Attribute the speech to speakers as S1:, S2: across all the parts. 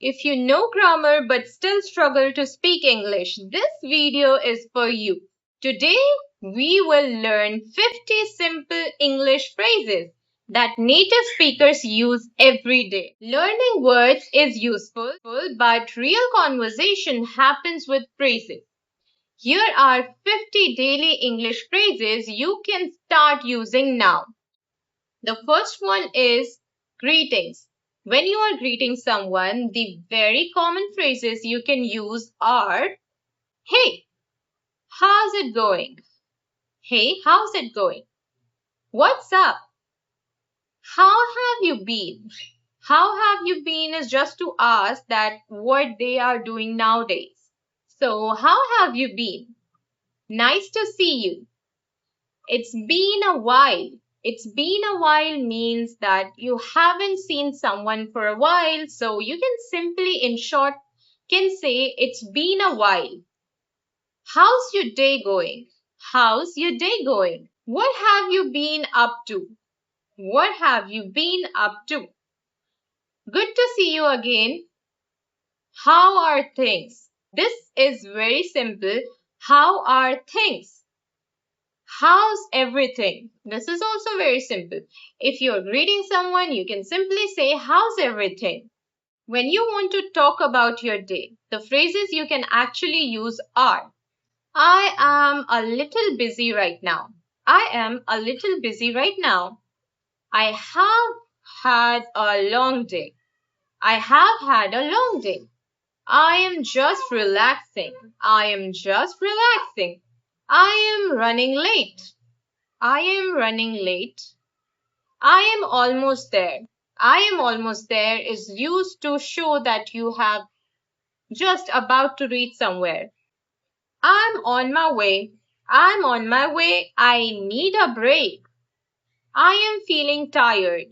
S1: If you know grammar but still struggle to speak English, this video is for you. Today, we will learn 50 simple English phrases that native speakers use every day. Learning words is useful, but real conversation happens with phrases. Here are 50 daily English phrases you can start using now. The first one is greetings. When you are greeting someone, the very common phrases you can use are, hey, how's it going? Hey, how's it going? What's up? How have you been? How have you been is just to ask that what they are doing nowadays. So, how have you been? Nice to see you. It's been a while. It's been a while means that you haven't seen someone for a while, so you can simply, in short, can say it's been a while. How's your day going? How's your day going? What have you been up to? What have you been up to? Good to see you again. How are things? This is very simple. How are things? How's everything? This is also very simple. If you're greeting someone, you can simply say, how's everything? When you want to talk about your day, the phrases you can actually use are, I am a little busy right now. I am a little busy right now. I have had a long day. I have had a long day. I am just relaxing. I am just relaxing. I am running late. I am running late. I am almost there. I am almost there is used to show that you have just about to reach somewhere. I'm on my way. I'm on my way. I need a break. I am feeling tired.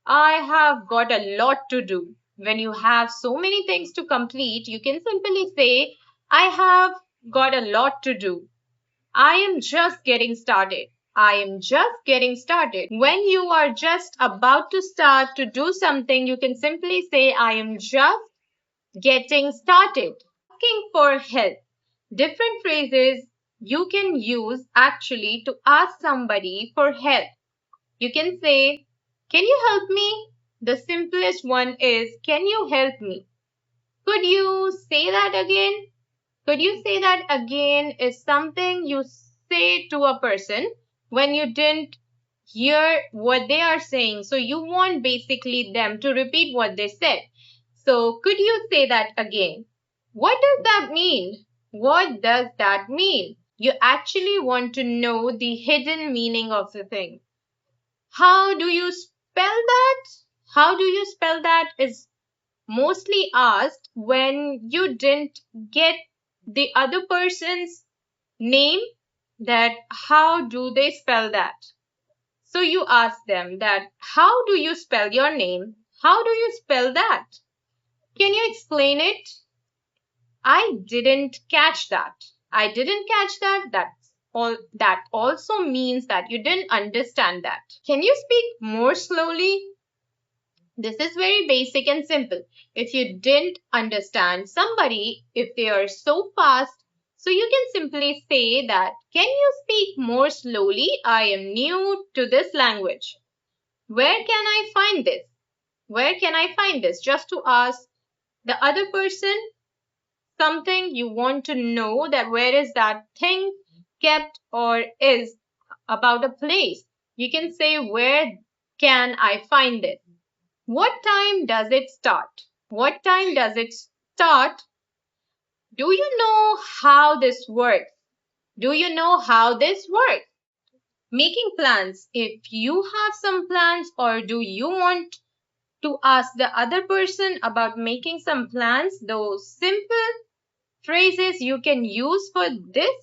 S1: I have got a lot to do. When you have so many things to complete, you can simply say, I have got a lot to do. I am just getting started. I am just getting started. When you are just about to start to do something, you can simply say, I am just getting started. Asking for help. Different phrases you can use actually to ask somebody for help. You can say, can you help me? The simplest one is, can you help me? Could you say that again? Could you say that again is something you say to a person when you didn't hear what they are saying. So you want basically them to repeat what they said. So could you say that again? What does that mean? What does that mean? You actually want to know the hidden meaning of the thing. How do you spell that? How do you spell that is mostly asked when you didn't get the other person's name, that how do they spell that? So you ask them that how do you spell your name? How do you spell that? Can you explain it? I didn't catch that. I didn't catch that. That also means that you didn't understand that. Can you speak more slowly? This is very basic and simple. If you didn't understand somebody, if they are so fast, so you can simply say that, can you speak more slowly? I am new to this language. Where can I find this? Where can I find this? Just to ask the other person something you want to know, that where is that thing kept or is about a place. You can say, where can I find it? What time does it start? What time does it start? Do you know how this works? Do you know how this works? Making plans. If you have some plans, or do you want to ask the other person about making some plans, those simple phrases you can use for this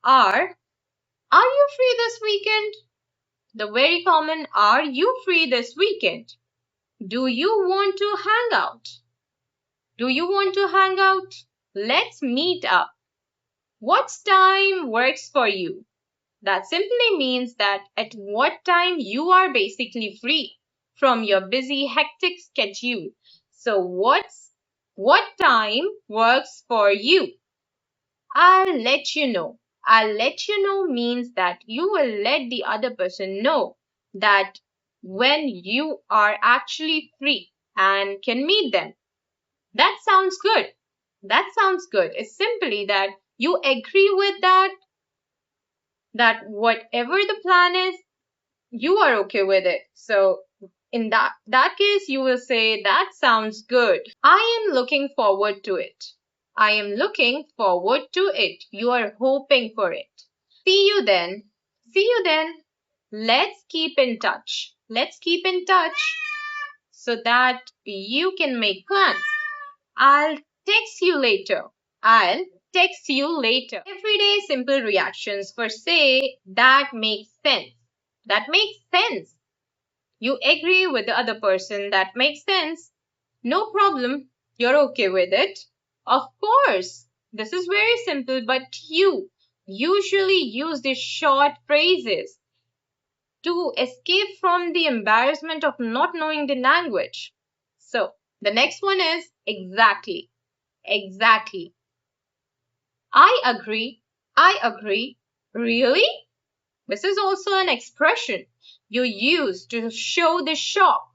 S1: are you free this weekend? The very common, are you free this weekend? Do you want to hang out? Do you want to hang out? Let's meet up. What time works for you? That simply means that at what time you are basically free from your busy, hectic schedule. So what time works for you? I'll let you know. I'll let you know means that you will let the other person know that when you are actually free and can meet them. That sounds good. That sounds good. It's simply that you agree with that whatever the plan is, you are okay with it. So in that case, you will say, that sounds good. I am looking forward to it. I am looking forward to it. You are hoping for it. See you then. See you then. Let's keep in touch. Let's keep in touch so that you can make plans. I'll text you later. I'll text you later. Everyday simple reactions for say that makes sense. That makes sense. You agree with the other person. That makes sense. No problem. You're okay with it. Of course. This is very simple, but you usually use these short phrases to escape from the embarrassment of not knowing the language. So, the next one is exactly. Exactly. I agree. I agree. Really? This is also an expression you use to show the shock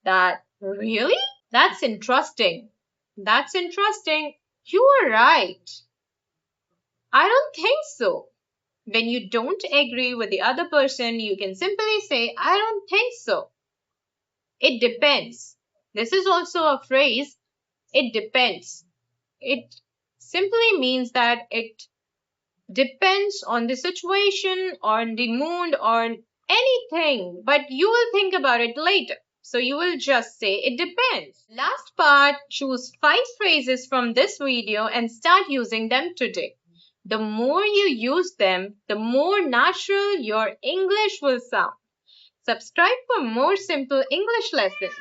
S1: that really? That's interesting. That's interesting. You are right. I don't think so. When you don't agree with the other person, you can simply say, I don't think so. It depends. This is also a phrase. It depends. It simply means that it depends on the situation, on the mood, on anything, but you will think about it later. So you will just say it depends. Last part, choose 5 phrases from this video and start using them today. The more you use them, the more natural your English will sound. Subscribe for more simple English lessons.